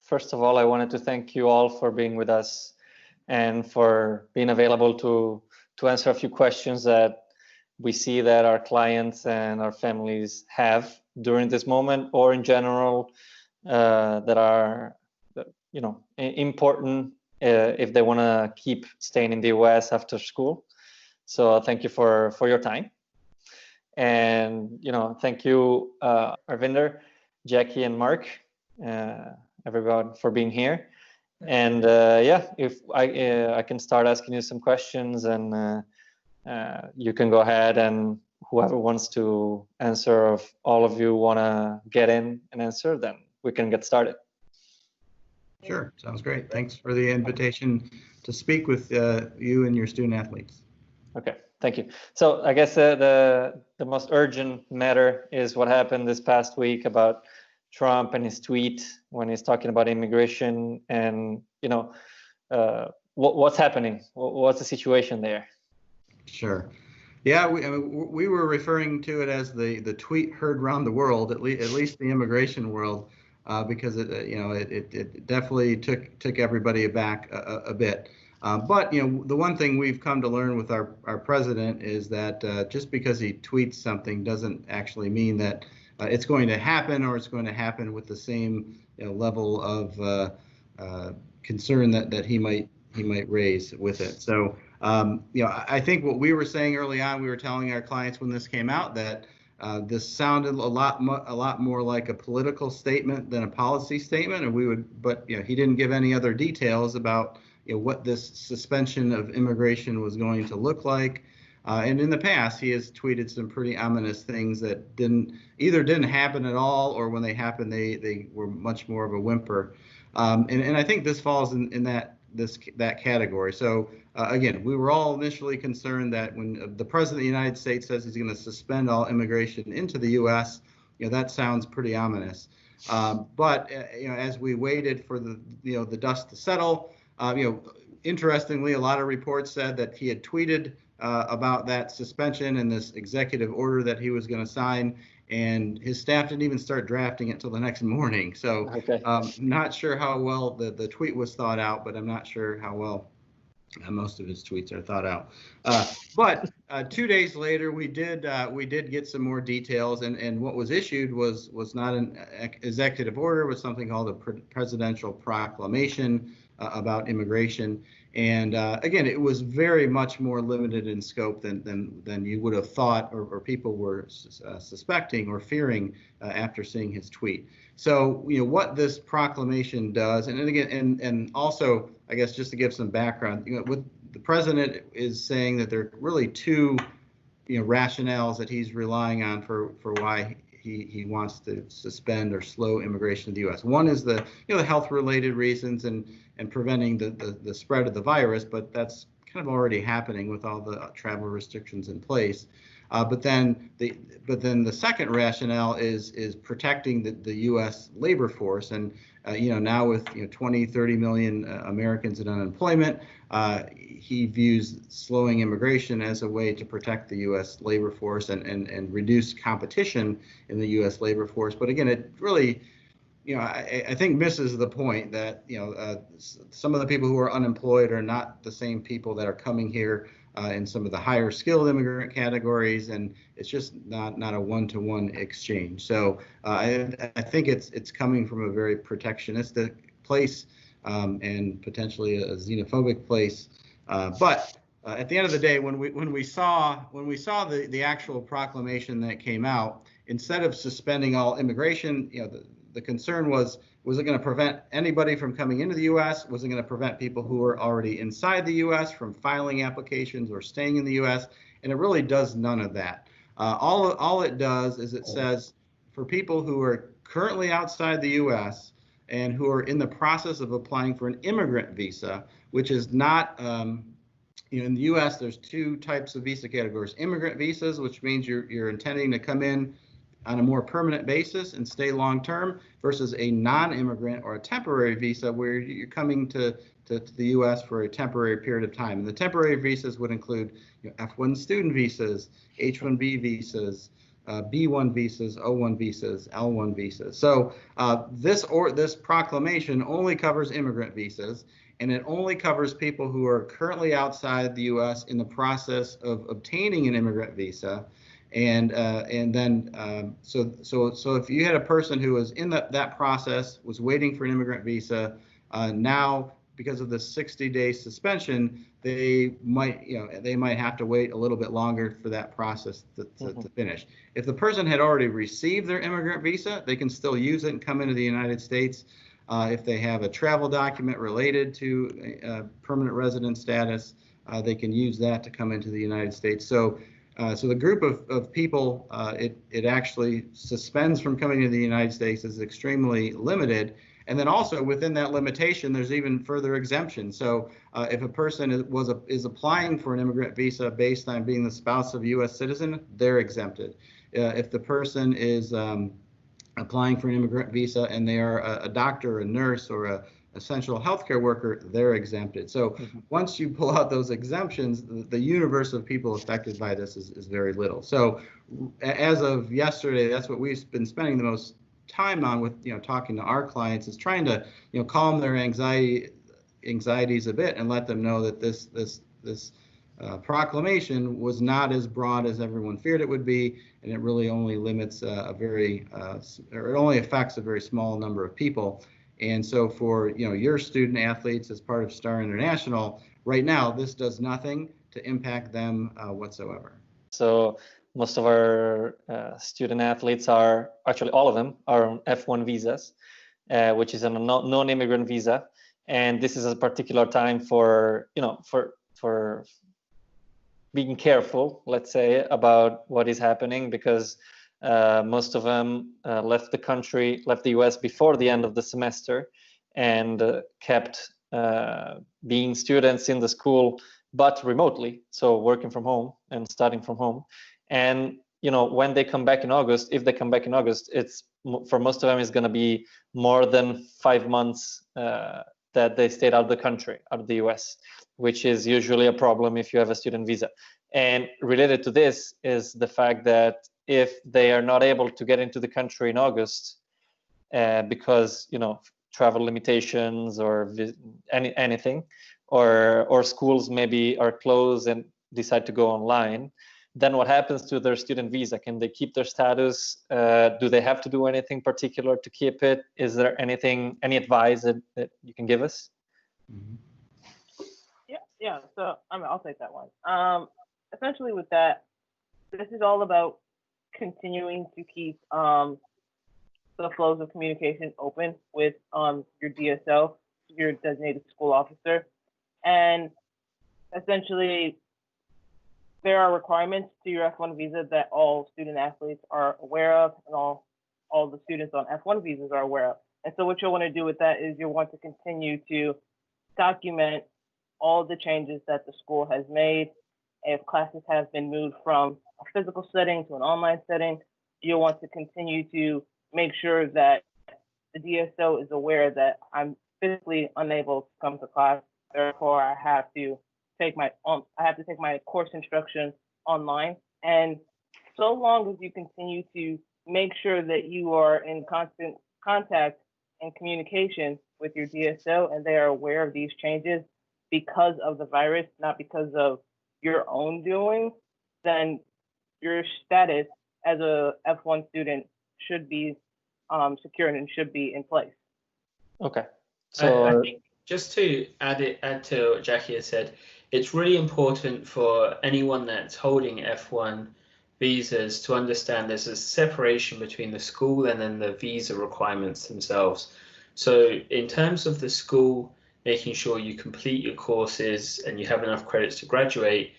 First of all, I wanted to thank you all for being with us and for being available to answer a few questions that we see that our clients and our families have during this moment, or in general, that are, important if they want to keep staying in the US after school. So thank you for your time. And, thank you, Arvinder, Jackie, and Mark, everyone, for being here. And if I can start asking you some questions, and you can go ahead, and whoever wants to answer, if all of you want to get in and answer, then we can get started. Sure, sounds great. Thanks for the invitation to speak with you and your student athletes. Okay, thank you. So I guess the most urgent matter is what happened this past week about Trump and his tweet when he's talking about immigration, and what's happening. What's the situation there? Sure. Yeah, we were referring to it as the tweet heard around the world, at least the immigration world, because it definitely took everybody aback a bit. But the one thing we've come to learn with our president is that just because he tweets something doesn't actually mean that it's going to happen, or it's going to happen with the same level of concern that he might raise with it. So I think what we were saying early on, we were telling our clients when this came out that this sounded a lot more like a political statement than a policy statement, and but he didn't give any other details about what this suspension of immigration was going to look like. And in the past, he has tweeted some pretty ominous things that didn't happen at all, or when they happened, they were much more of a whimper. And I think this falls in that category. So again, we were all initially concerned that when the president of the United States says he's going to suspend all immigration into the U.S., that sounds pretty ominous. But as we waited for the dust to settle, interestingly, a lot of reports said that he had tweeted about that suspension and this executive order that he was going to sign, and his staff didn't even start drafting it till the next morning. So okay. Not sure how well the tweet was thought out, but I'm not sure how well most of his tweets are thought out. But 2 days later, we did get some more details, and what was issued was not an executive order, was something called a presidential proclamation about immigration. And again, it was very much more limited in scope than you would have thought, or people were suspecting or fearing after seeing his tweet. So what this proclamation does, and again, and also I guess just to give some background, what the president is saying, that there are really two rationales that he's relying on for why he wants to suspend or slow immigration to the U.S. One is the health-related reasons and preventing the spread of the virus, but that's kind of already happening with all the travel restrictions in place. But then the second rationale is protecting the U.S. labor force, and now with 20-30 million Americans in unemployment, he views slowing immigration as a way to protect the U.S. labor force and reduce competition in the U.S. labor force. But again, it really, I think misses the point that some of the people who are unemployed are not the same people that are coming here in some of the higher skilled immigrant categories, and it's just not a one-to-one exchange. So I think it's coming from a very protectionistic place and potentially a xenophobic place. But at the end of the day, when we saw the actual proclamation that came out, instead of suspending all immigration, the concern was it going to prevent anybody from coming into the U.S.? Was it going to prevent people who are already inside the U.S. from filing applications or staying in the U.S.? And it really does none of that. All it does is it says for people who are currently outside the U.S. and who are in the process of applying for an immigrant visa, which is not, in the U.S. there's two types of visa categories: immigrant visas, which means you're intending to come in on a more permanent basis and stay long term, versus a non-immigrant or a temporary visa where you're coming to the U.S. for a temporary period of time. And the temporary visas would include F1 student visas, H1B visas, B1 visas, O1 visas, L1 visas. So this proclamation only covers immigrant visas, and it only covers people who are currently outside the U.S. in the process of obtaining an immigrant visa. And then so if you had a person who was in that process, was waiting for an immigrant visa, now because of the 60-day suspension, they might have to wait a little bit longer for that process to finish. If the person had already received their immigrant visa, they can still use it and come into the United States. If they have a travel document related to permanent resident status, they can use that to come into the United States. So the group of people it actually suspends from coming to the United States is extremely limited. And then also within that limitation, there's even further exemptions. So if a person is applying for an immigrant visa based on being the spouse of a U.S. citizen, they're exempted. If the person is applying for an immigrant visa and they are a doctor, a nurse, or a essential healthcare worker, they're exempted. So once you pull out those exemptions, the universe of people affected by this is very little. So as of yesterday, that's what we've been spending the most time on with talking to our clients, is trying to calm their anxieties a bit and let them know that this proclamation was not as broad as everyone feared it would be, and it really only limits or it only affects a very small number of people. And so for your student athletes as part of StAR International, right now this does nothing to impact them whatsoever. So most of our student athletes are, actually all of them, are on F1 visas, which is a non-immigrant visa. And this is a particular time for being careful, let's say, about what is happening, because most of them left the US before the end of the semester, and kept being students in the school, but remotely, so working from home and studying from home. And when they come back in August, if they come back in August, it's for most of them is going to be more than 5 months that they stayed out of the country, out of the US, which is usually a problem if you have a student visa. And related to this is the fact that if they are not able to get into the country in August because travel limitations or anything, or schools maybe are closed and decide to go online, then what happens to their student visa? Can they keep their status? Do they have to do anything particular to keep it? Is there any advice that you can give us? Yeah. So I'll take that one. Essentially, with that, this is all about continuing to keep the flows of communication open with your DSO, your designated school officer, and essentially there are requirements to your F1 visa that all student athletes are aware of, and all the students on F1 visas are aware of. And so what you'll want to do with that is you'll want to continue to document all the changes that the school has made. If classes have been moved from a physical setting to an online setting, you'll want to continue to make sure that the DSO is aware that I'm physically unable to come to class. Therefore, I have to take my course instruction online. And so long as you continue to make sure that you are in constant contact and communication with your DSO and they are aware of these changes because of the virus, not because of your own doing, then your status as a F1 student should be secure and should be in place. Okay. So I think just to add to what Jackie has said, it's really important for anyone that's holding F1 visas to understand there's a separation between the school and then the visa requirements themselves. So in terms of the school, making sure you complete your courses and you have enough credits to graduate,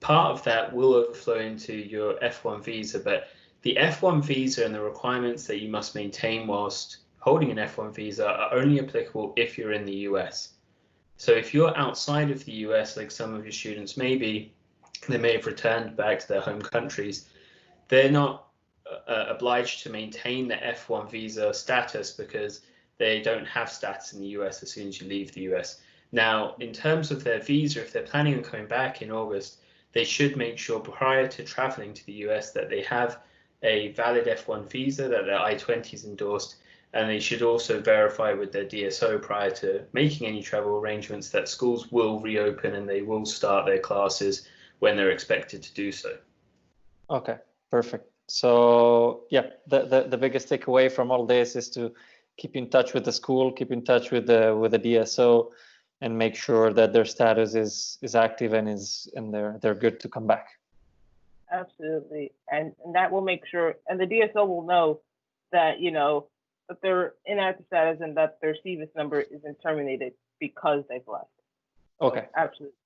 part of that will overflow into your F1 visa, but the F1 visa and the requirements that you must maintain whilst holding an F1 visa are only applicable if you're in the US. So if you're outside of the US, like some of your students may be, they may have returned back to their home countries, they're not obliged to maintain the F1 visa status because they don't have status in the US as soon as you leave the US. Now, in terms of their visa, if they're planning on coming back in August, they should make sure prior to traveling to the US that they have a valid F1 visa that their I-20 is endorsed, and they should also verify with their DSO prior to making any travel arrangements that schools will reopen and they will start their classes when they're expected to do so. Okay, perfect. So yeah, the biggest takeaway from all this is to keep in touch with the school, keep in touch with the DSO, and make sure that their status is active and they're good to come back. Absolutely, and that will make sure, and the DSO will know that, you know, that they're in active status and that their CVIS number isn't terminated because they've left. Okay. Absolutely.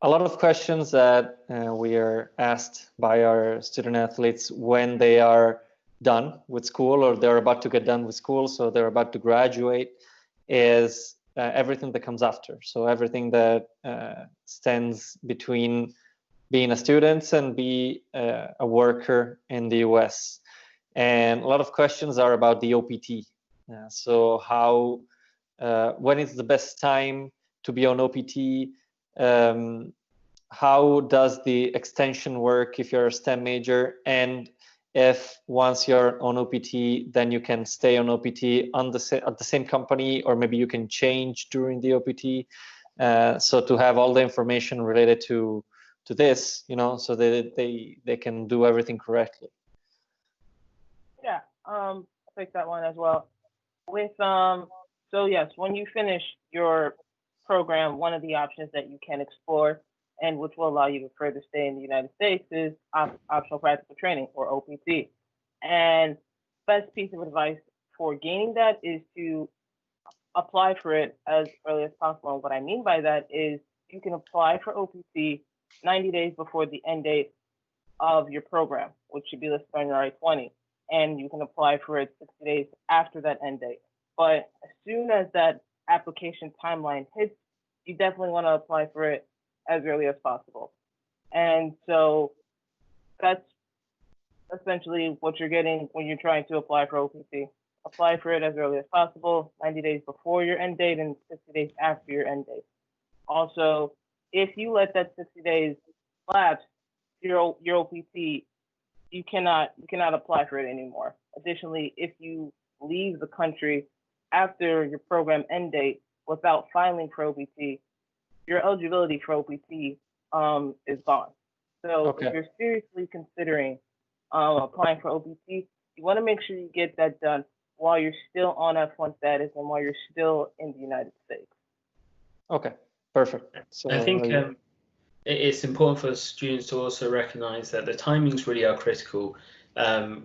A lot of questions that we are asked by our student athletes when they are done with school or they're about to get done with school, so they're about to graduate, is everything that comes after. So everything that stands between being a student and be a worker in the US. And a lot of questions are about the OPT. So how, when is the best time to be on OPT? How does the extension work if you're a STEM major? And if once you're on OPT, then you can stay on OPT at the same company, or maybe you can change during the OPT. So to have all the information related to this, you know, so that they can do everything correctly. Yeah, I'll take that one as well. With so yes, when you finish your program, one of the options that you can explore and which will allow you to further stay in the United States is optional practical training, or OPT. And best piece of advice for gaining that is to apply for it as early as possible. And what I mean by that is you can apply for OPT 90 days before the end date of your program, which should be listed on your I-20. And you can apply for it 60 days after that end date. But as soon as that application timeline hits, you definitely want to apply for it as early as possible. And so that's essentially what you're getting when you're trying to apply for OPT. Apply for it as early as possible, 90 days before your end date and 60 days after your end date. Also, if you let that 60 days lapse, your OPT, you cannot apply for it anymore. Additionally, if you leave the country after your program end date without filing for OPT, your eligibility for OPT is gone. So Okay. if you're seriously considering applying for OPT, you want to make sure you get that done while you're still on F1 status and while you're still in the United States. Okay, perfect. So I think it's important for students to also recognize that the timings really are critical.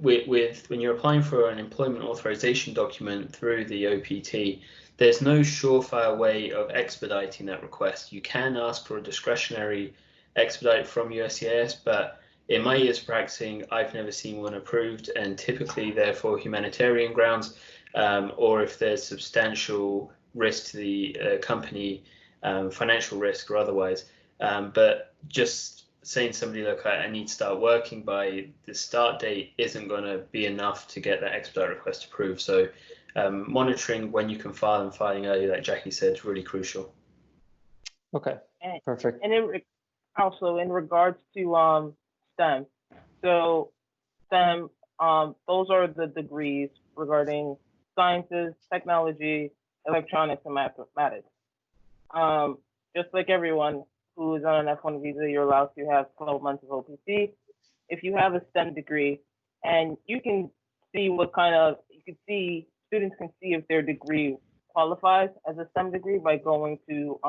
With when you're applying for an employment authorization document through the OPT, there's no surefire way of expediting that request. You can ask for a discretionary expedite from USCIS, but in my years practicing, I've never seen one approved, and typically they're for humanitarian grounds, or if there's substantial risk to the company, financial risk or otherwise. But just saying to somebody, look, I need to start working by the start date isn't going to be enough to get that expedite request approved. So monitoring when you can file and filing early, like Jackie said, is really crucial. Okay, perfect. And also in regards to STEM, so STEM, those are the degrees regarding sciences, technology, electronics, and mathematics. Just like everyone who is on an F1 visa, you're allowed to have 12 months of OPT. If you have a STEM degree, and you can see students can see if their degree qualifies as a STEM degree by going to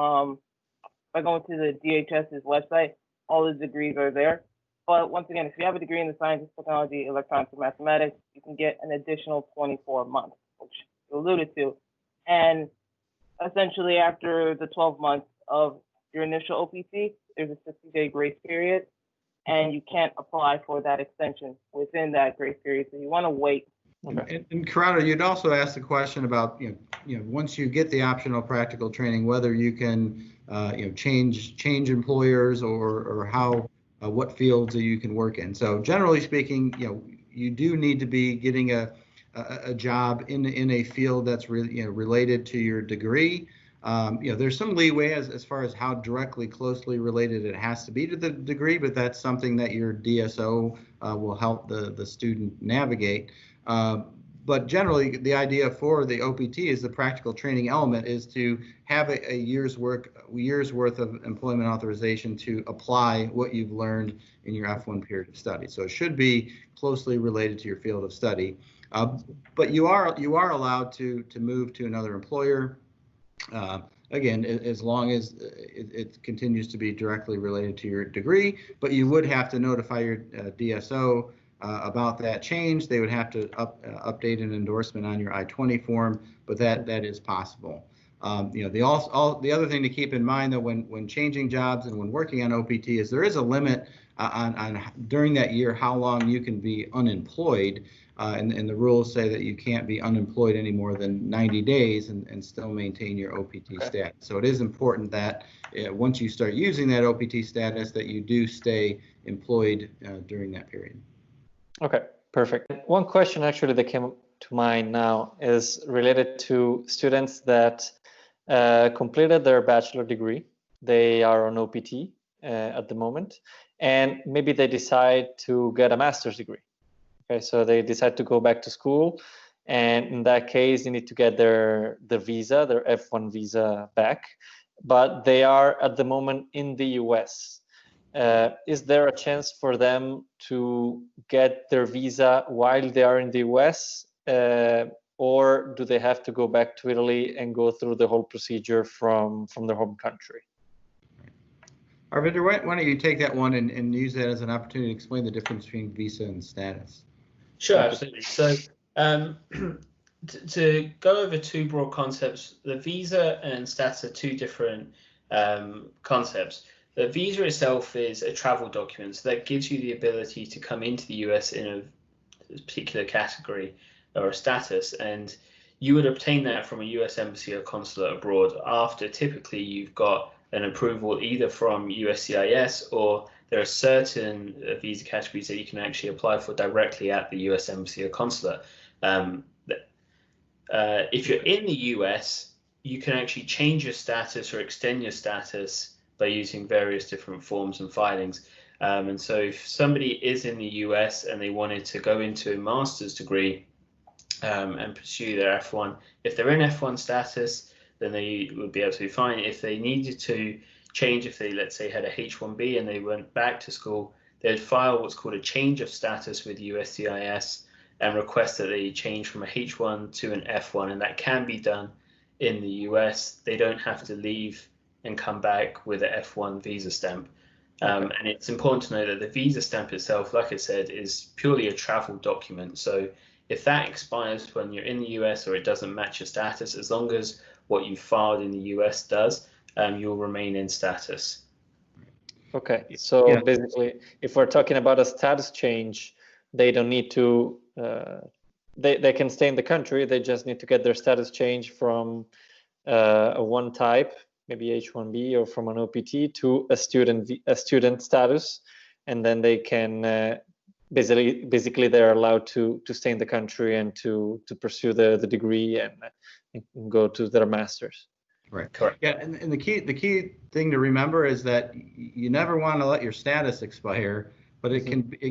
the DHS's website. All the degrees are there. But once again, if you have a degree in the sciences, technology, electronics, and mathematics, you can get an additional 24 months, which you alluded to. And essentially, after the 12 months of your initial OPT, there's a 60-day grace period, and you can't apply for that extension within that grace period. So you want to wait. Okay. And Corrado, you'd also asked the question about once you get the optional practical training, whether you can change employers or how what fields that you can work in. So generally speaking, you do need to be getting a job in a field that's related to your degree. There's some leeway as far as how directly closely related it has to be to the degree, but that's something that your DSO will help the student navigate. But generally, the idea for the OPT is the practical training element is to have a year's worth of employment authorization to apply what you've learned in your F1 period of study. So it should be closely related to your field of study. But you are allowed to move to another employer. Again, as long as it continues to be directly related to your degree, but you would have to notify your DSO about that change. They would have to update an endorsement on your I-20 form, but that is possible. The other thing to keep in mind, though, when changing jobs and when working on OPT, is there is a limit on during that year how long you can be unemployed. And the rules say that you can't be unemployed any more than 90 days and still maintain your OPT status. So it is important that once you start using that OPT status, that you do stay employed during that period. Okay, perfect. One question actually that came to mind now is related to students that completed their bachelor degree. They are on OPT at the moment, and maybe they decide to get a master's degree. Okay, so they decide to go back to school, and in that case, they need to get their visa, their F1 visa back, but they are at the moment in the US. Is there a chance for them to get their visa while they are in the US, or do they have to go back to Italy and go through the whole procedure from their home country? Arvinder, why don't you take that one and use that as an opportunity to explain the difference between visa and status? Sure, absolutely. So to go over two broad concepts, the visa and status are two different concepts. The visa itself is a travel document, so that gives you the ability to come into the US in a particular category or a status, and you would obtain that from a US embassy or consulate abroad after typically you've got an approval either from USCIS, or there are certain visa categories that you can actually apply for directly at the US embassy or consulate. If you're in the US, you can actually change your status or extend your status by using various different forms and filings. And so if somebody is in the US and they wanted to go into a master's degree and pursue their F1, if they're in F1 status, then they would be absolutely fine. If they needed to change, if they, let's say, had a H1B and they went back to school, they'd file what's called a change of status with USCIS and request that they change from a H1 to an F1, and that can be done in the US. They don't have to leave and come back with an F1 visa stamp. And it's important to know that the visa stamp itself, like I said, is purely a travel document. So if that expires when you're in the US or it doesn't match your status, as long as what you filed in the US does, you'll remain in status. Okay, so basically, if we're talking about a status change, they don't need to, they can stay in the country, they just need to get their status change from a one type, maybe H1B, or from an OPT to a student status, and then they can basically they're allowed to stay in the country and to pursue the degree and go to their masters. Right. Correct. Yeah, and the key thing to remember is that you never want to let your status expire, but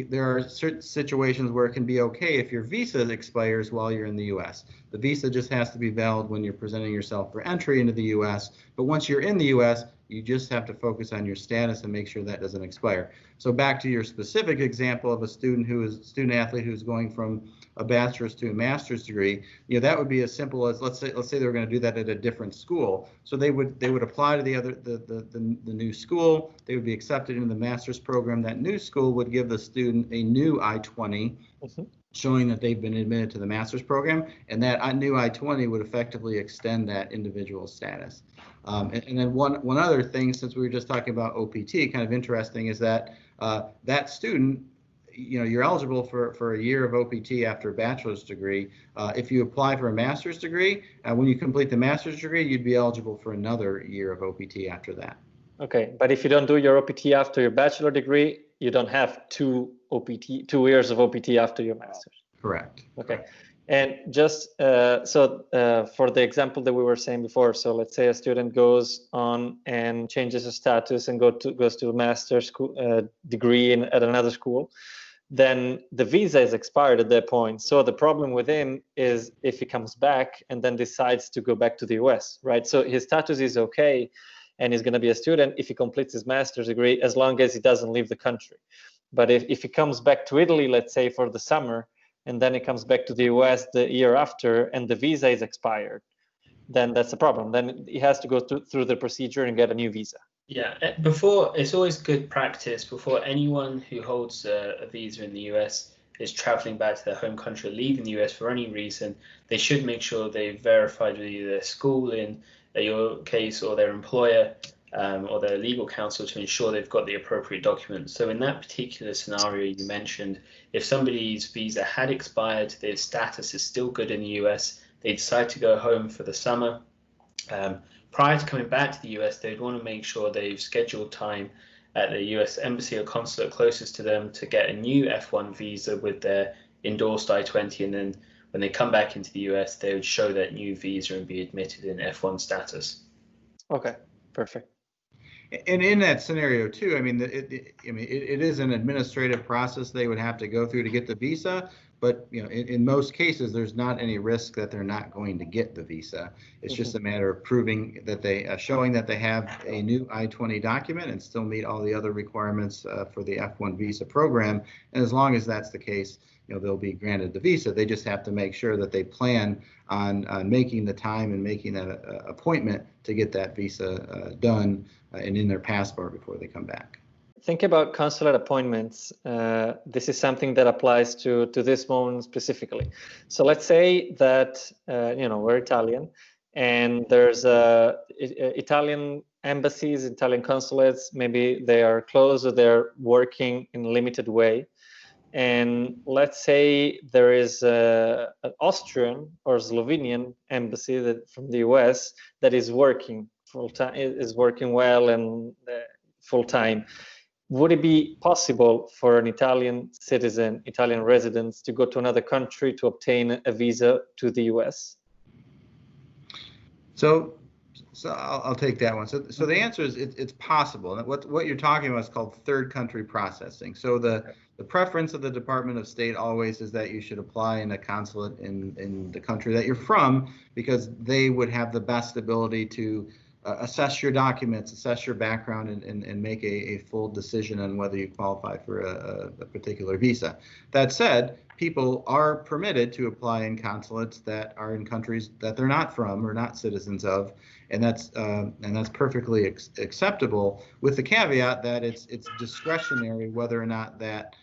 there are certain situations where it can be okay if your visa expires while you're in the U.S. The visa just has to be valid when you're presenting yourself for entry into the U.S. But once you're in the U.S., you just have to focus on your status and make sure that doesn't expire. So back to your specific example of a student athlete who's going from a bachelor's to a master's degree, that would be as simple as let's say they were going to do that at a different school. So they would apply to the new school. They would be accepted into the master's program. That new school would give the student a new I-20. Showing that they've been admitted to the master's program, and that new I-20 would effectively extend that individual status. And then one other thing, since we were just talking about OPT, kind of interesting, is that that student, you're eligible for a year of OPT after a bachelor's degree. If you apply for a master's degree, when you complete the master's degree, you'd be eligible for another year of OPT after that. Okay, but if you don't do your OPT after your bachelor degree, you don't have two years of OPT after your master's. Correct. Okay. Correct. And just for the example that we were saying before, so let's say a student goes on and changes his status and goes to a master's school, degree at another school, then the visa is expired at that point. So the problem with him is if he comes back and then decides to go back to the US, right? So his status is okay, and he's going to be a student if he completes his master's degree, as long as he doesn't leave the country. But if he comes back to Italy, let's say for the summer, and then he comes back to the US the year after, and the visa is expired, then that's a problem. Then he has to go through the procedure and get a new visa. Yeah, it's always good practice before anyone who holds a visa in the US is traveling back to their home country or leaving the US for any reason, they should make sure they've verified with either their school in your case or their employer or their legal counsel to ensure they've got the appropriate documents. So in that particular scenario you mentioned, if somebody's visa had expired, their status is still good in the US, they decide to go home for the summer. Prior to coming back to the US, they'd want to make sure they've scheduled time at the US embassy or consulate closest to them to get a new F1 visa with their endorsed I-20, and then when they come back into the US, they would show that new visa and be admitted in F1 status. Okay, perfect. And in that scenario too, I mean, it is an administrative process they would have to go through to get the visa. But in most cases, there's not any risk that they're not going to get the visa. It's just a matter of proving that showing that they have a new I-20 document and still meet all the other requirements for the F1 visa program. And as long as that's the case, they'll be granted the visa. They just have to make sure that they plan on making the time and making that appointment to get that visa done and in their passport before they come back. Think about consulate appointments. This is something that applies to this moment specifically. So let's say that we're Italian, and there's Italian embassies, Italian consulates. Maybe they are closed or they're working in a limited way. And let's say there is an Austrian or Slovenian embassy from the US that is working full time, is working well and full time. Would it be possible for an Italian citizen, Italian residents, to go to another country to obtain a visa to the US? So I'll take that one. So the answer is it's possible. And what you're talking about is called third country processing. So the preference of the Department of State always is that you should apply in a consulate in the country that you're from, because they would have the best ability to assess your documents, assess your background, and make a full decision on whether you qualify for a particular visa. That said, people are permitted to apply in consulates that are in countries that they're not from or not citizens of, and that's perfectly acceptable, with the caveat that it's discretionary whether or not that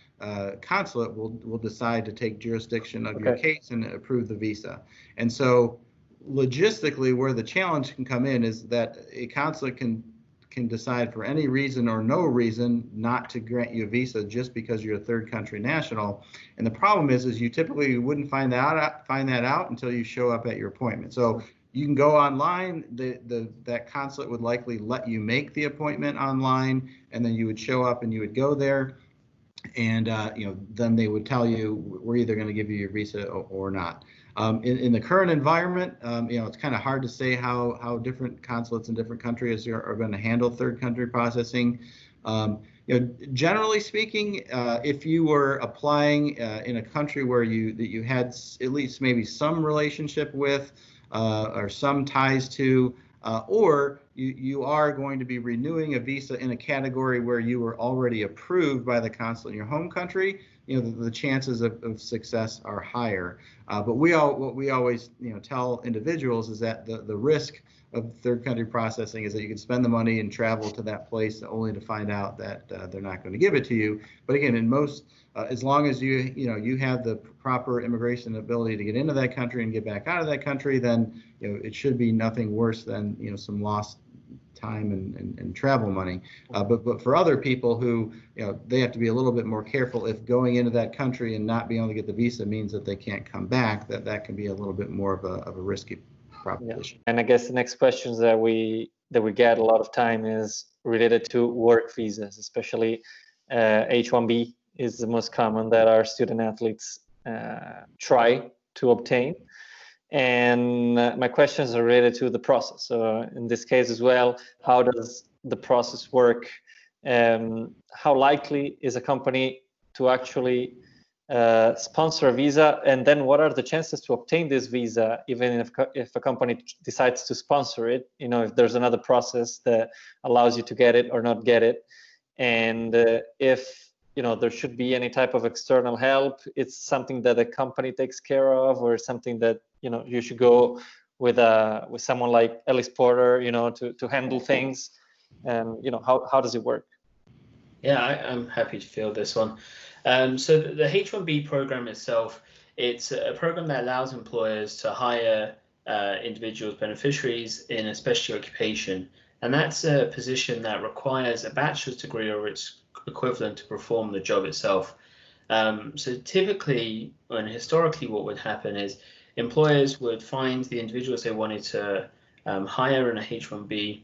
consulate will decide to take jurisdiction of your case and approve the visa. And so logistically, where the challenge can come in is that a consulate can decide for any reason or no reason not to grant you a visa just because you're a third country national. And the problem is you typically wouldn't find that out until you show up at your appointment. So you can go online, that consulate would likely let you make the appointment online, and then you would show up and you would go there, and then they would tell you, we're either going to give you your visa or not. In the current environment, it's kind of hard to say how different consulates in different countries are going to handle third country processing. Generally speaking, if you were applying in a country where you had at least maybe some relationship with or some ties to, or you are going to be renewing a visa in a category where you were already approved by the consulate in your home country, the chances of success are higher. But what we always tell individuals is that the risk of third country processing is that you can spend the money and travel to that place only to find out that they're not going to give it to you. But again, in most, as long as you have the proper immigration ability to get into that country and get back out of that country, then it should be nothing worse than some lost time and travel money. But for other people who they have to be a little bit more careful if going into that country and not being able to get the visa means that they can't come back, that can be a little bit more of a risky proposition. Yeah. And I guess the next questions that we get a lot of time is related to work visas, especially H-1B is the most common that our student athletes try to obtain. And my questions are related to the process. So in this case as well, how does the process work? How likely is a company to actually sponsor a visa? And then what are the chances to obtain this visa, even if a company decides to sponsor it? You know, if there's another process that allows you to get it or not get it. And if you know there should be any type of external help, it's something that a company takes care of, or something that you know you should go with someone like Ellis Porter, you know, to handle things. And you know, how does it work? Yeah, I'm happy to field this one. So the H-1B program itself, it's a program that allows employers to hire individuals, beneficiaries in a specialty occupation, and that's a position that requires a bachelor's degree or its equivalent to perform the job itself. So typically, and historically, what would happen is employers would find the individuals they wanted to hire in a H-1B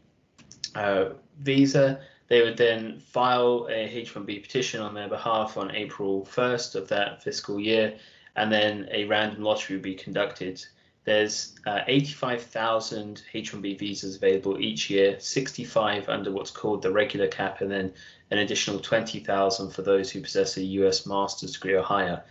visa. They would then file a H-1B petition on their behalf on April 1st of that fiscal year, and then a random lottery would be conducted. There's 85,000 H-1B visas available each year, 65 under what's called the regular cap, and then an additional 20,000 for those who possess a US master's degree or higher.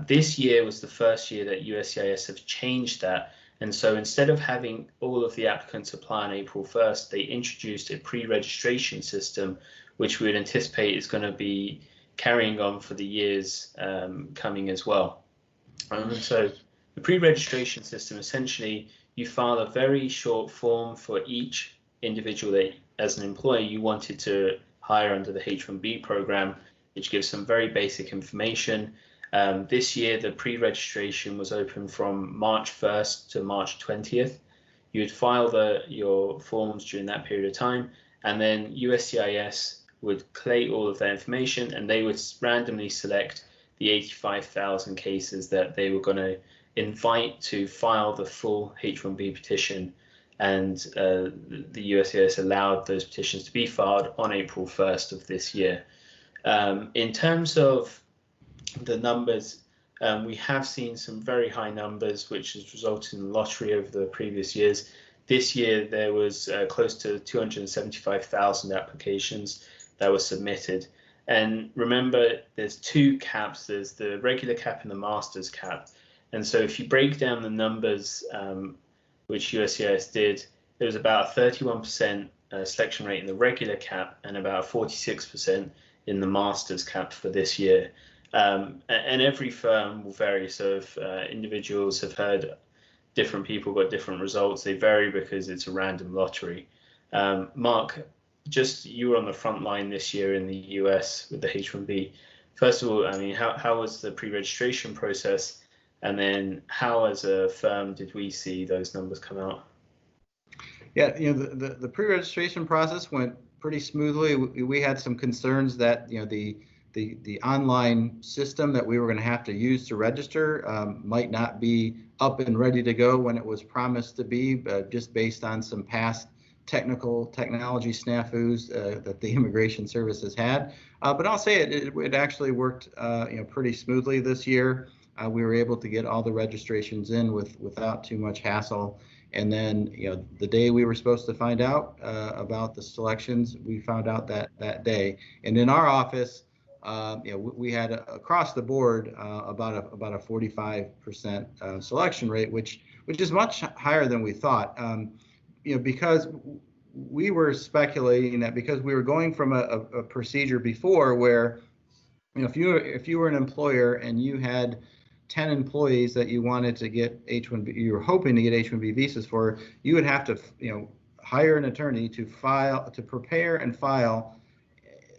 This year was the first year that USCIS have changed that. And so instead of having all of the applicants apply on April 1st, they introduced a pre-registration system, which we would anticipate is going to be carrying on for the years coming as well. And so the pre-registration system, essentially, you file a very short form for each individual that, as an employer, you wanted to hire under the H-1B program, which gives some very basic information. This year, the pre-registration was open from March 1st to March 20th. You would file your forms during that period of time, and then USCIS would collate all of that information, and they would randomly select the 85,000 cases that they were going to invite to file the full H-1B petition. And the USCIS allowed those petitions to be filed on April 1st of this year. In terms of the numbers, we have seen some very high numbers, which has resulted in lottery over the previous years. This year, there was close to 275,000 applications that were submitted. And remember, there's two caps. There's the regular cap and the master's cap. And so if you break down the numbers, which USCIS did, there was about a 31% selection rate in the regular cap and about 46% in the master's cap for this year. And every firm will vary. So if individuals have heard different people got different results, they vary because it's a random lottery. Mark, just you were on the front line this year in the US with the H-1B. First of all, I mean, how was the pre-registration process? And then how, as a firm, did we see those numbers come out? Yeah, you know, the pre-registration process went pretty smoothly. We had some concerns that, you know, the online system that we were going to have to use to register might not be up and ready to go when it was promised to be, just based on some past technology snafus that the Immigration Service has had. But I'll say it actually worked you know, pretty smoothly this year. We were able to get all the registrations in without too much hassle. And then, you know, the day we were supposed to find out about the selections, we found out that day. And in our office, you know, we had across the board about a 45% selection rate, which is much higher than we thought. You know, because we were speculating that because we were going from a procedure before where, you know, if you were an employer and you had 10 employees that you wanted to get H-1B, you were hoping to get H-1B visas for, you would have to, you know, hire an attorney to prepare and file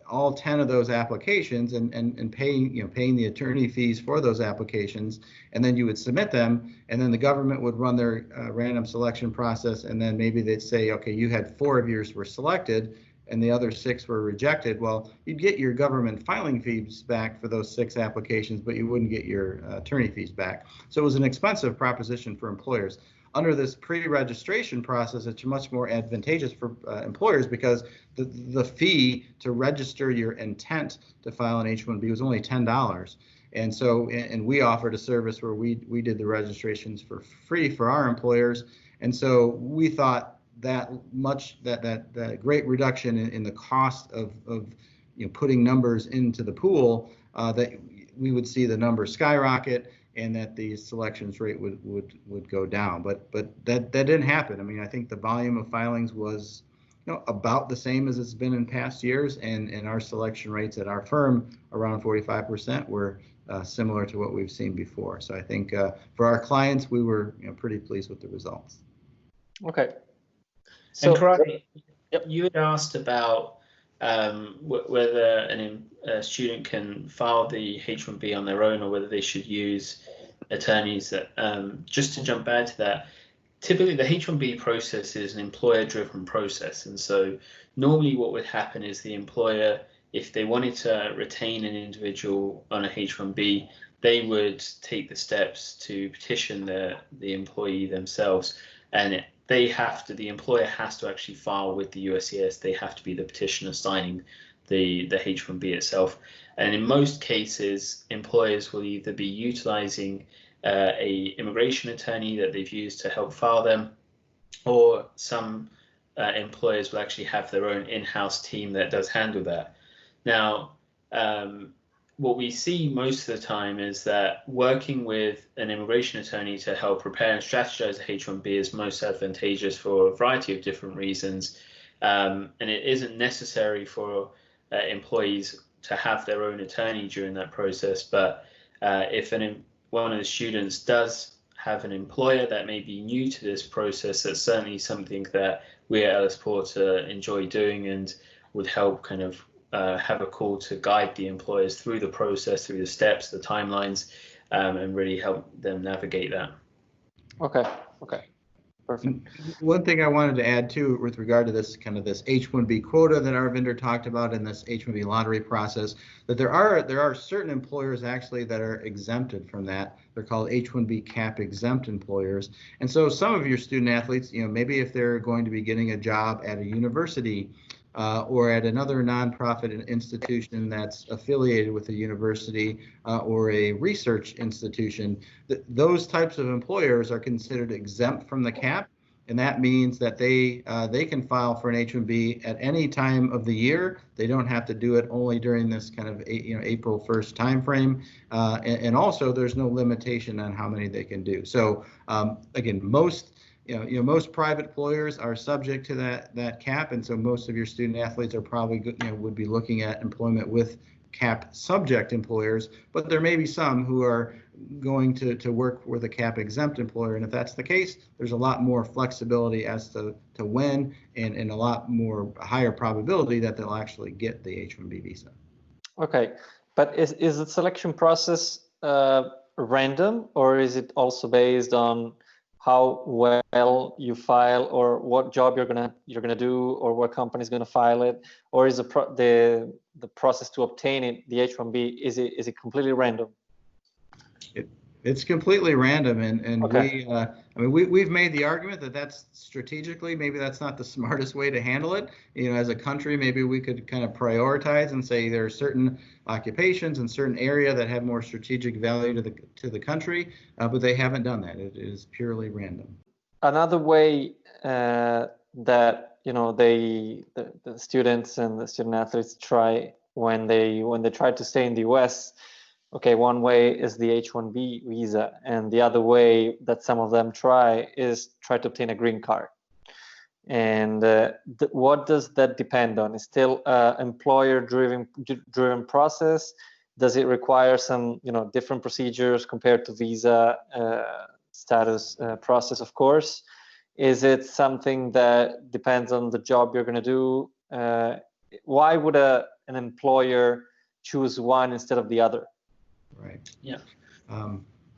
all 10 of those applications and paying the attorney fees for those applications, and then you would submit them, and then the government would run their random selection process, and then maybe they'd say, okay, you had 4 of yours were selected and the other 6 were rejected. Well, you'd get your government filing fees back for those 6 applications, but you wouldn't get your attorney fees back. So it was an expensive proposition for employers. Under this pre-registration process, it's much more advantageous for employers because the fee to register your intent to file an H-1B was only $10. And so, and we offered a service where we did the registrations for free for our employers. And so we thought that great reduction in the cost of putting numbers into the pool, that we would see the numbers skyrocket and that the selections rate would go down. But that didn't happen. I mean, I think the volume of filings was about the same as it's been in past years, and our selection rates at our firm, around 45%, were similar to what we've seen before. So I think for our clients, we were pretty pleased with the results. Okay. So, and Karate, you had asked about whether a student can file the H-1B on their own or whether they should use attorneys. Just to jump back to that, typically the H-1B process is an employer-driven process, and so normally what would happen is the employer, if they wanted to retain an individual on a H-1B, they would take the steps to petition the employee themselves, and the employer has to actually file with the USCIS. They have to be the petitioner signing the H-1B itself. And in most cases, employers will either be utilizing a immigration attorney that they've used to help file them, or some employers will actually have their own in-house team that does handle that. Now, what we see most of the time is that working with an immigration attorney to help prepare and strategize a H-1B is most advantageous for a variety of different reasons. And it isn't necessary for employees to have their own attorney during that process. But if one of the students does have an employer that may be new to this process, that's certainly something that we at Ellis Porter enjoy doing and would help kind of have a call to guide the employers through the process, through the steps, the timelines, and really help them navigate that. Okay. Perfect. One thing I wanted to add too, with regard to this this H-1B quota that our vendor talked about in this H-1B lottery process, that there are certain employers actually that are exempted from that. They're called H-1B cap exempt employers. And so some of your student athletes, maybe if they're going to be getting a job at a university or at another nonprofit institution that's affiliated with a university or a research institution, those types of employers are considered exempt from the cap, and that means that they can file for an H-1B at any time of the year. They don't have to do it only during this kind of April 1st timeframe, and also there's no limitation on how many they can do. So again, most private employers are subject to that cap, and so most of your student athletes are probably would be looking at employment with cap subject employers, but there may be some who are going to work with a cap exempt employer, and if that's the case, there's a lot more flexibility as to when and a lot more higher probability that they'll actually get the H-1B visa. Okay, but is the selection process random, or is it also based on how well you file, or what job you're gonna do, or what company is gonna file it, or is the process to obtain it, the H-1B, is it completely random? It's completely random, and okay. we've made the argument that that's strategically, maybe that's not the smartest way to handle it. As a country, maybe we could kind of prioritize and say there are certain occupations and certain area that have more strategic value to the country, but they haven't done that. It is purely random. Another way that the students and the student athletes try when they try to stay in the U.S. Okay, one way is the H-1B visa, and the other way that some of them try to obtain a green card. And what does that depend on? Is still employer-driven process? Does it require some different procedures compared to visa status process? Of course. Is it something that depends on the job you're going to do? Why would an employer choose one instead of the other? Right. Yeah.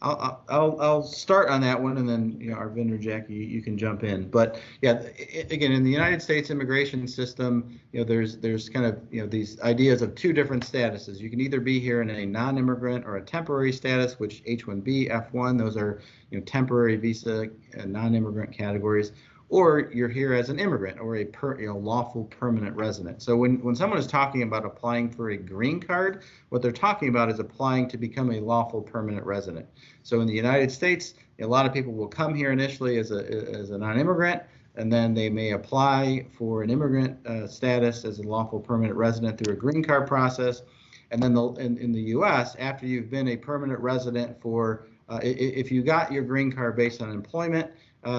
I'll start on that one, and then our vendor Jackie, you can jump in. But yeah, again, in the United States immigration system, there's kind of these ideas of two different statuses. You can either be here in a non-immigrant or a temporary status, which H-1B, F-1, those are temporary visa non-immigrant categories, or you're here as an immigrant or a lawful permanent resident. So when someone is talking about applying for a green card, what they're talking about is applying to become a lawful permanent resident. So in the United States, a lot of people will come here initially as a non-immigrant, and then they may apply for an immigrant status as a lawful permanent resident through a green card process. And then in the U.S., after you've been a permanent resident for, if you got your green card based on employment,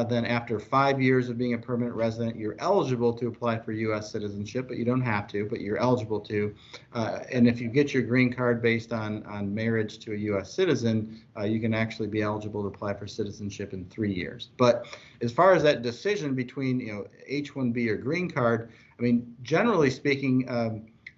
then after 5 years of being a permanent resident, you're eligible to apply for U.S. citizenship, but you don't have to, but you're eligible to. And if you get your green card based on marriage to a U.S. citizen, you can actually be eligible to apply for citizenship in 3 years. But as far as that decision between H-1B or green card, I mean, generally speaking,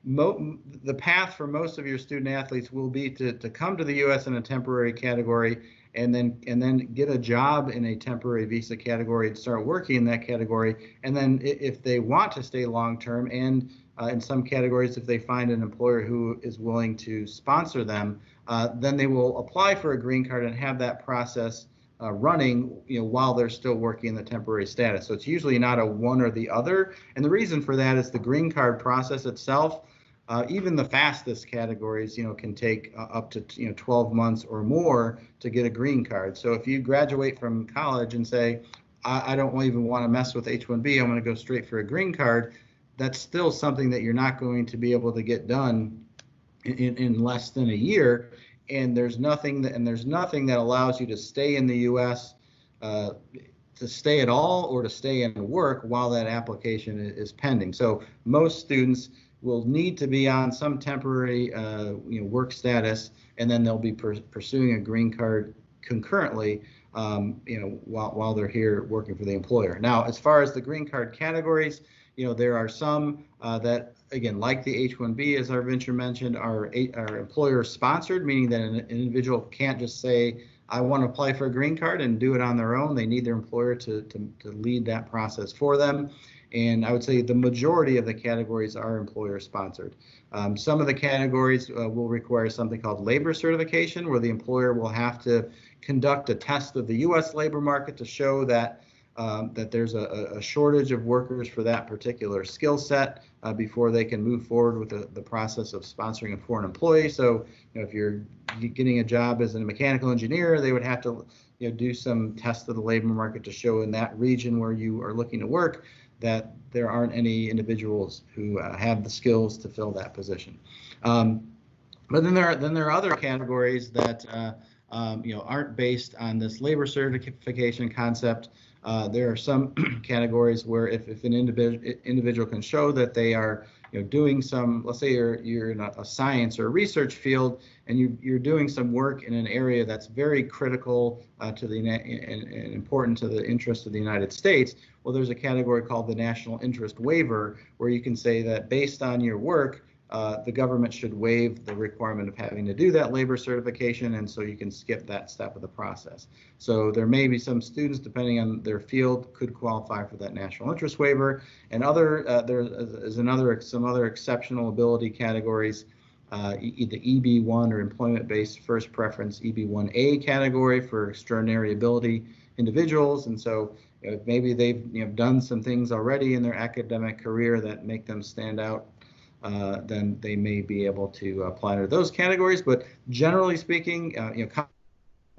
the path for most of your student athletes will be to come to the U.S. in a temporary category, and then get a job in a temporary visa category and start working in that category. And then if they want to stay long term, and in some categories, if they find an employer who is willing to sponsor them, then they will apply for a green card and have that process running, while they're still working in the temporary status. So it's usually not a one or the other. And the reason for that is the green card process itself. Even the fastest categories, can take up to 12 months or more to get a green card. So if you graduate from college and say, I don't even want to mess with H-1B, I'm going to go straight for a green card, that's still something that you're not going to be able to get done in less than a year. And there's nothing that allows you to stay in the U.S. To stay at all or to stay and work while that application is pending. So most students will need to be on some temporary work status, and then they'll be pursuing a green card concurrently while they're here working for the employer. Now, as far as the green card categories, there are some that, again, like the H-1B, as Arvincher mentioned, are employer sponsored, meaning that an individual can't just say, I want to apply for a green card and do it on their own. They need their employer to lead that process for them. And I would say the majority of the categories are employer sponsored. Some of the categories will require something called labor certification, where the employer will have to conduct a test of the U.S. labor market to show that there's a shortage of workers for that particular skill set before they can move forward with the process of sponsoring a foreign employee. So, if you're getting a job as a mechanical engineer, they would have to do some test of the labor market to show in that region where you are looking to work that there aren't any individuals who have the skills to fill that position. But then there are other categories that aren't based on this labor certification concept. There are some categories where if an individual can show that they are doing some, let's say you're in a science or a research field, and you're doing some work in an area that's very critical to and important to the interest of the United States. Well, there's a category called the National Interest Waiver, where you can say that based on your work, the government should waive the requirement of having to do that labor certification, and so you can skip that step of the process. So there may be some students, depending on their field, could qualify for that national interest waiver, and there is some other exceptional ability categories, the EB1 or employment-based first preference EB1A category for extraordinary ability individuals, and so maybe they've done some things already in their academic career that make them stand out. Then they may be able to apply to those categories. But generally speaking,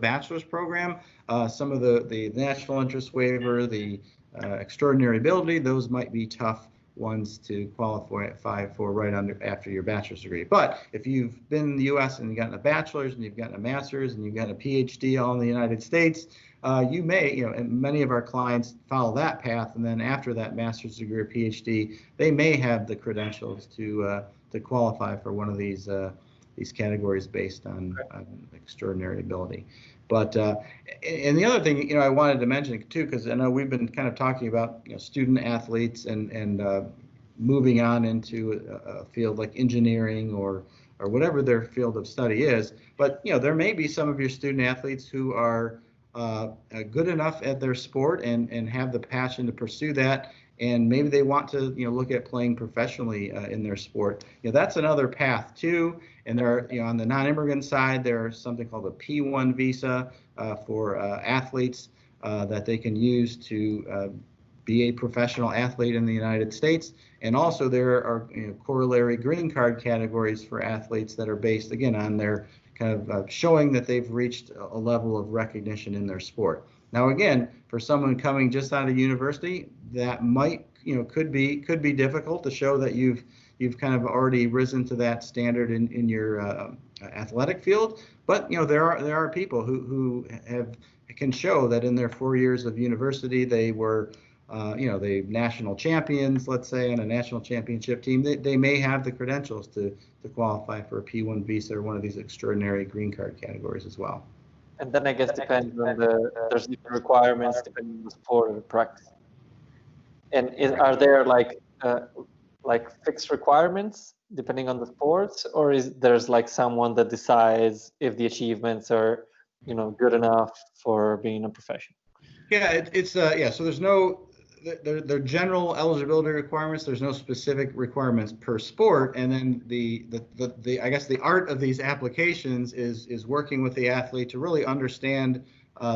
bachelor's program, some of the national interest waiver, the extraordinary ability, those might be tough ones to qualify for right after your bachelor's degree. But if you've been in the U.S. and you've gotten a bachelor's and you've gotten a master's and you've gotten a PhD all in the United States, you may, and many of our clients follow that path, and then after that master's degree or PhD, they may have the credentials to qualify for one of these categories based on extraordinary ability. But and the other thing, I wanted to mention too, because I know we've been kind of talking about student athletes and moving on into a field like engineering or whatever their field of study is. But there may be some of your student athletes who are good enough at their sport and have the passion to pursue that, and maybe they want to look at playing professionally in their sport. That's another path too. And there are, on the non-immigrant side, there's something called a P1 visa for athletes that they can use to be a professional athlete in the United States. And also there are corollary green card categories for athletes that are based, again, on their kind of showing that they've reached a level of recognition in their sport. Now, again, for someone coming just out of university, that might, could be difficult to show that you've kind of already risen to that standard in your athletic field. But there are people who can show that in their 4 years of university they were they national champions, let's say, on a national championship team. They may have the credentials to qualify for a P1 visa or one of these extraordinary green card categories as well. And then I guess depends on there's different requirements depending on the sport or the practice. And are there like fixed requirements depending on the sports, or is there's like someone that decides if the achievements are good enough for being a professional? Yeah, so there's no they're general eligibility requirements. There's no specific requirements per sport, and then the I guess the art of these applications is working with the athlete to really understand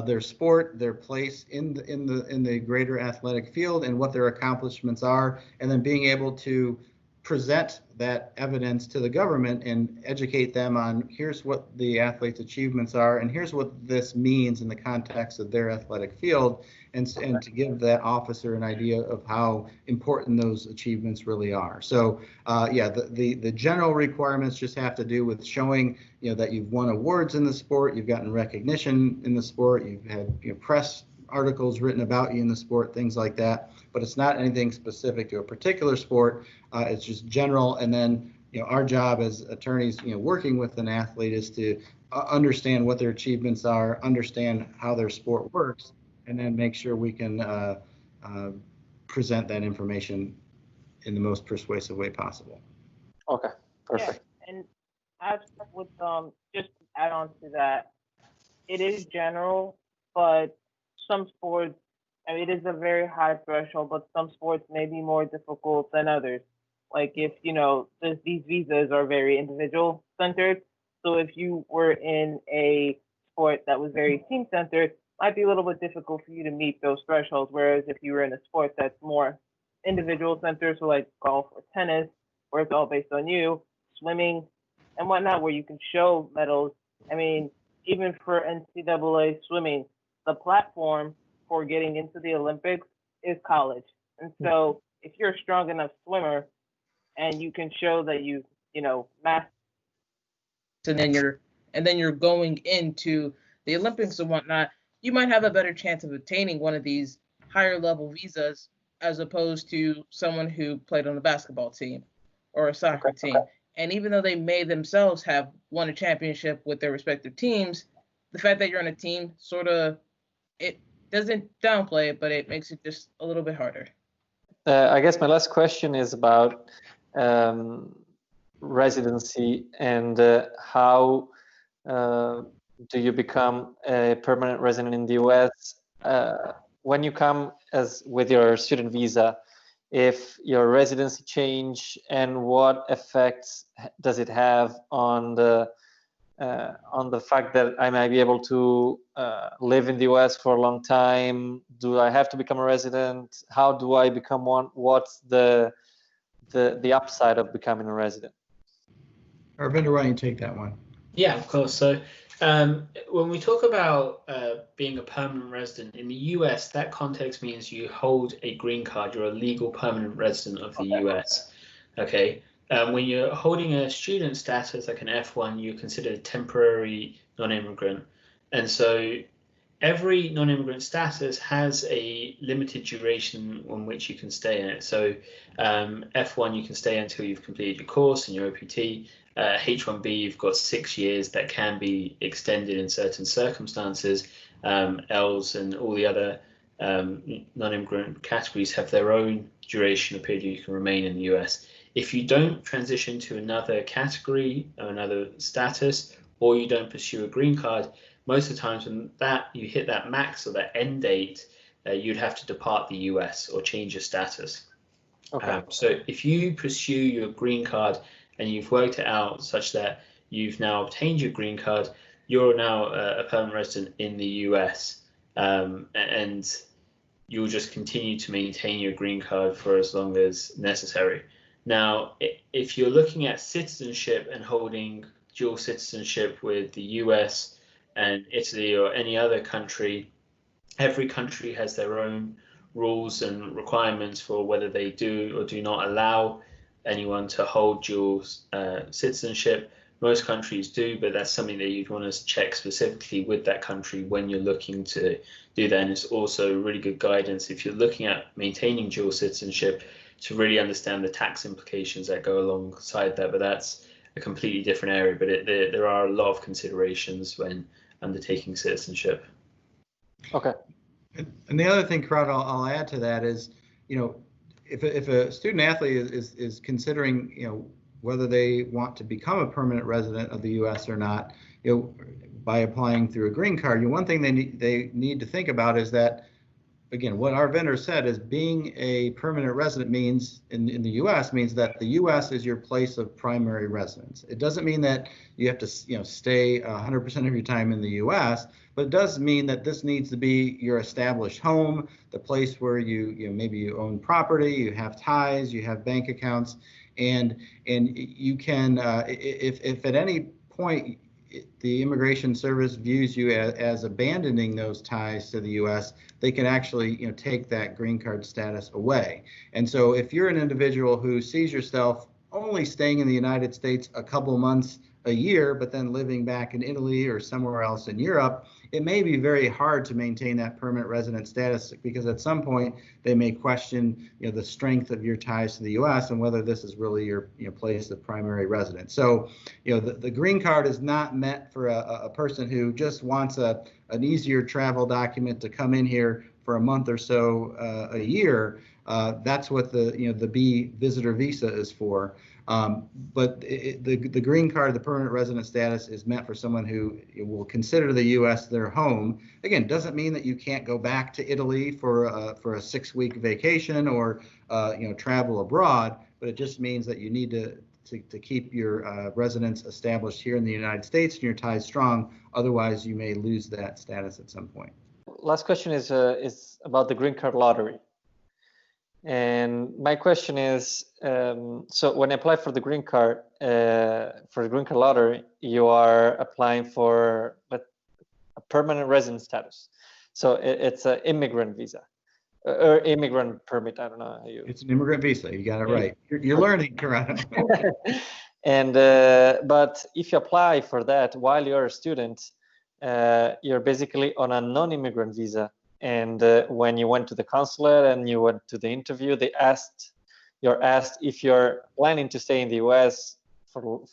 their sport, their place in the greater athletic field, and what their accomplishments are, and then being able to present that evidence to the government and educate them on here's what the athlete's achievements are and here's what this means in the context of their athletic field, and to give that officer an idea of how important those achievements really are. So the general requirements just have to do with showing that you've won awards in the sport, you've gotten recognition in the sport, you've had press articles written about you in the sport, things like that. But it's not anything specific to a particular sport. It's just general. And then our job as attorneys, working with an athlete, is to understand what their achievements are, understand how their sport works, and then make sure we can present that information in the most persuasive way possible. Okay, perfect. Yeah, and as with just to add on to that, it is general, but some sports, it is a very high threshold, but some sports may be more difficult than others. Like if, these visas are very individual centered. So if you were in a sport that was very team centered, it might be a little bit difficult for you to meet those thresholds. Whereas if you were in a sport that's more individual centered, so like golf or tennis, where it's all based on you, swimming and whatnot, where you can show medals. Even for NCAA swimming, the platform for getting into the Olympics is college. And so if you're a strong enough swimmer and you can show that you master, and then you're going into the Olympics and whatnot, you might have a better chance of obtaining one of these higher level visas as opposed to someone who played on a basketball team or a soccer team. And even though they may themselves have won a championship with their respective teams, the fact that you're on a team it doesn't downplay it, but it makes it just a little bit harder. I guess my last question is about residency and how do you become a permanent resident in the US when you come with your student visa? If your residency change, and what effects does it have on the fact that I might be able to live in the US for a long time? Do I have to become a resident? How do I become one? What's the upside of becoming a resident? Arvinder, why don't you take that one? Yeah, of course. So when we talk about being a permanent resident in the US, that context means you hold a green card. You're a legal permanent resident of the US. Okay. When you're holding a student status like an F1, you're considered a temporary non-immigrant. And so every non-immigrant status has a limited duration on which you can stay in it. So F1, you can stay until you've completed your course and your OPT. H1B, you've got 6 years that can be extended in certain circumstances. Ls and all the other non-immigrant categories have their own duration of period you can remain in the US. If you don't transition to another category or another status, or you don't pursue a green card, most of the times when you hit that max or that end date, you'd have to depart the US or change your status. Okay. So if you pursue your green card and you've worked it out such that you've now obtained your green card, you're now a permanent resident in the US. And you'll just continue to maintain your green card for as long as necessary. Now, if you're looking at citizenship and holding dual citizenship with the US and Italy or any other country, every country has their own rules and requirements for whether they do or do not allow anyone to hold dual citizenship. Most countries do, but that's something that you'd want to check specifically with that country when you're looking to do that. And it's also really good guidance if you're looking at maintaining dual citizenship to really understand the tax implications that go alongside that. But that's a completely different area. But there are a lot of considerations when undertaking citizenship. Okay. And the other thing, Crowd, I'll add to that is, if a student athlete is considering, whether they want to become a permanent resident of the U.S. or not, by applying through a green card, one thing they need to think about is that, again, what our vendor said is being a permanent resident means in the U.S. means that the U.S. is your place of primary residence. It doesn't mean that you have to stay 100% of your time in the U.S., but it does mean that this needs to be your established home, the place where maybe you own property, you have ties, you have bank accounts, and you can if at any point the Immigration Service views you as abandoning those ties to the U.S., they can actually take that green card status away. And so if you're an individual who sees yourself only staying in the United States a couple months a year, but then living back in Italy or somewhere else in Europe, it may be very hard to maintain that permanent resident status, because at some point they may question the strength of your ties to the U.S. and whether this is really your place of primary residence. So the green card is not meant for a person who just wants an easier travel document to come in here for a month or so a year. That's what the B visitor visa is for. But the green card, the permanent resident status, is meant for someone who will consider the U.S. their home. Again, doesn't mean that you can't go back to Italy for a 6-week vacation or travel abroad, but it just means that you need to keep your residence established here in the United States and your ties strong. Otherwise, you may lose that status at some point. Last question is about the green card lottery. And my question is, so when I apply for the green card, lottery, you are applying for a permanent resident status. So it's an immigrant visa or immigrant permit. I don't know how you. It's an immigrant visa. You got it right. You're learning, Corrado. And but if you apply for that while you're a student, you're basically on a non-immigrant visa. And when you went to the consulate and you went to the interview, you're asked if you're planning to stay in the U.S. for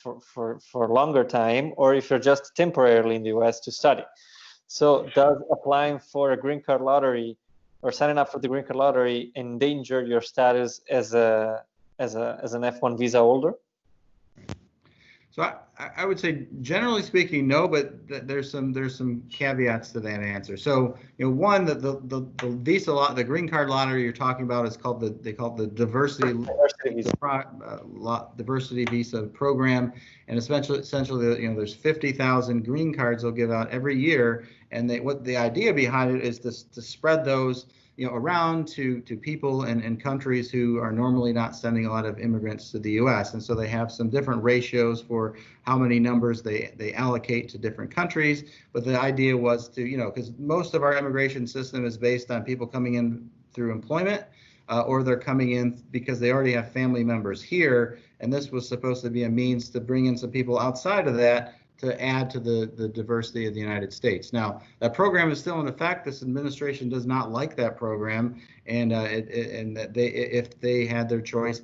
a longer time, or if you're just temporarily in the U.S. to study. So does applying for a green card lottery or signing up for the green card lottery endanger your status as an F1 visa holder? So I would say, generally speaking, no, but there's some caveats to that answer. So one, the visa the green card lottery you're talking about is called the diversity visa program, and essentially there's 50,000 green cards they'll give out every year, and what the idea behind it is to spread those around to people and countries who are normally not sending a lot of immigrants to the U.S. And so they have some different ratios for how many numbers they allocate to different countries. But the idea was to, because most of our immigration system is based on people coming in through employment, or they're coming in because they already have family members here. And this was supposed to be a means to bring in some people outside of that to add to the diversity of the United States. Now, that program is still in effect. This administration does not like that program, and if they had their choice,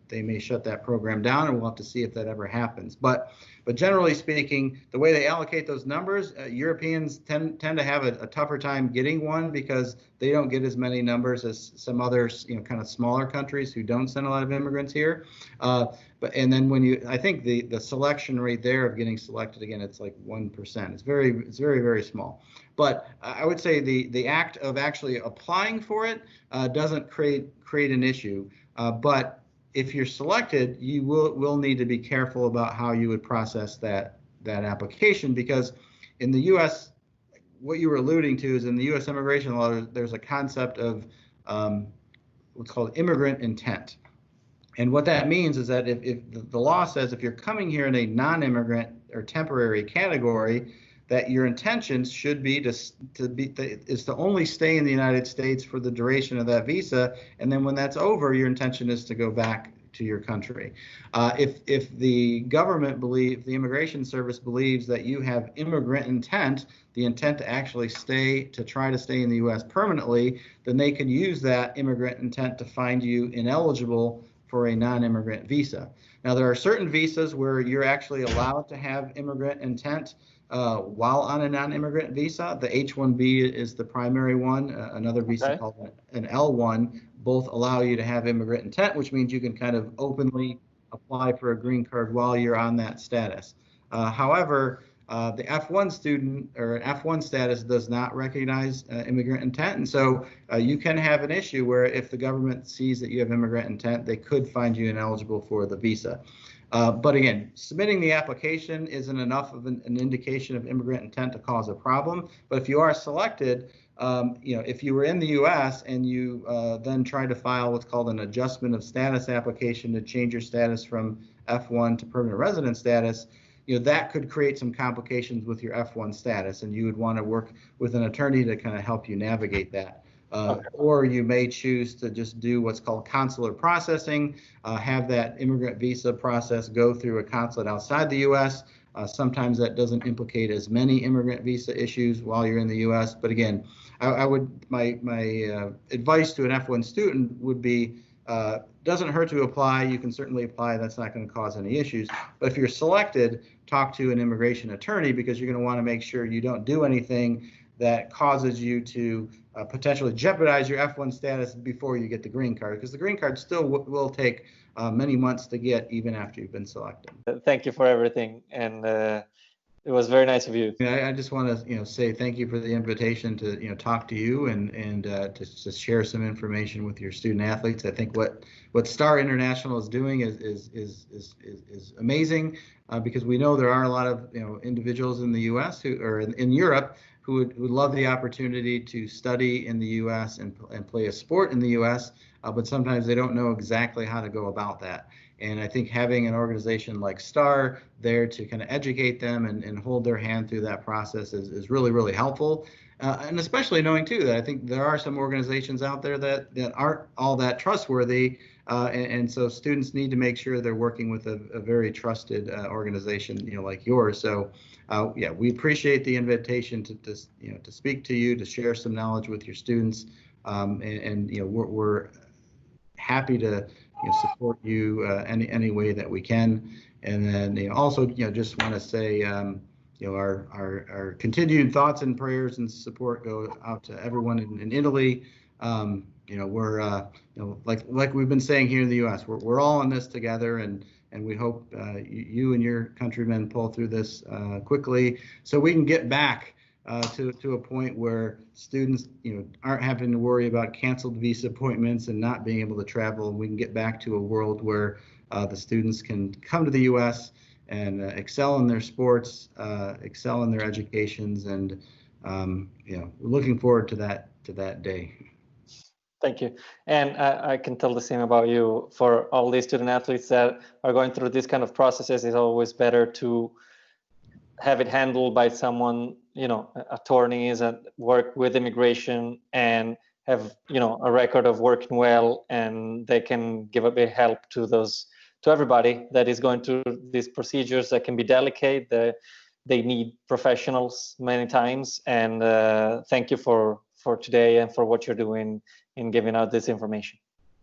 they may shut that program down, and we'll have to see if that ever happens. But generally speaking, the way they allocate those numbers, Europeans tend to have a tougher time getting one because they don't get as many numbers as some other kind of smaller countries who don't send a lot of immigrants here. And then I think the selection rate there of getting selected, again, it's like 1%. It's very, very small. But I would say the act of actually applying for it doesn't create an issue. But if you're selected, you will need to be careful about how you would process that application, because in the U.S., what you were alluding to is in the U.S. immigration law, there's a concept of what's called immigrant intent. And what that means is that if the law says if you're coming here in a non-immigrant or temporary category, that your intentions should be to only stay in the United States for the duration of that visa, and then when that's over, your intention is to go back to your country. If the government the Immigration Service believes that you have immigrant intent, the intent to actually try to stay in the U.S. permanently, then they can use that immigrant intent to find you ineligible for a non-immigrant visa. Now, there are certain visas where you're actually allowed to have immigrant intent while on a non-immigrant visa. The H-1B is the primary one. Another visa called an L-1. Both allow you to have immigrant intent, which means you can kind of openly apply for a green card while you're on that status. However, the F1 student or F1 status does not recognize immigrant intent, and so you can have an issue where if the government sees that you have immigrant intent, they could find you ineligible for the visa. But again, submitting the application isn't enough of an indication of immigrant intent to cause a problem. But if you are selected, if you were in the U.S. and you then try to file what's called an adjustment of status application to change your status from F1 to permanent resident status, that could create some complications with your F1 status, and you would want to work with an attorney to kind of help you navigate that. Or you may choose to just do what's called consular processing, have that immigrant visa process go through a consulate outside the U.S. Sometimes that doesn't implicate as many immigrant visa issues while you're in the U.S. But again, my advice to an F1 student would be, doesn't hurt to apply. You can certainly apply. That's not going to cause any issues. But if you're selected, talk to an immigration attorney, because you're going to want to make sure you don't do anything that causes you to potentially jeopardize your F1 status before you get the green card, because the green card still will take many months to get even after you've been selected. Thank you for everything, and it was very nice of you. I just want to say thank you for the invitation to talk to you and to share some information with your student athletes. I think what StAR International is doing is amazing, because we know there are a lot of individuals in the U.S. or in Europe who would love the opportunity to study in the U.S. and play a sport in the U.S., but sometimes they don't know exactly how to go about that. And I think having an organization like StAR there to kind of educate them and hold their hand through that process is really, really helpful. And especially knowing, too, that I think there are some organizations out there that aren't all that trustworthy. And so students need to make sure they're working with a very trusted organization, like yours. So, yeah, we appreciate the invitation to speak to you, to share some knowledge with your students. And we're happy to support you any way that we can. And then also just want to say our continued thoughts and prayers and support go out to everyone in Italy. We're like we've been saying here in the U.S. we're all in this together, and we hope you and your countrymen pull through this quickly so we can get back to a point where students aren't having to worry about canceled visa appointments and not being able to travel. We can get back to a world where the students can come to the U.S. and excel in their sports, excel in their educations, and we're looking forward to that day. Thank you. And I can tell the same about you. For all these student athletes that are going through these kind of processes, it's always better to have it handled by someone, attorneys that work with immigration and have, a record of working well, and they can give a bit of help to everybody that is going through these procedures that can be delicate. They need professionals many times. And thank you for today and for what you're doing in giving out this information.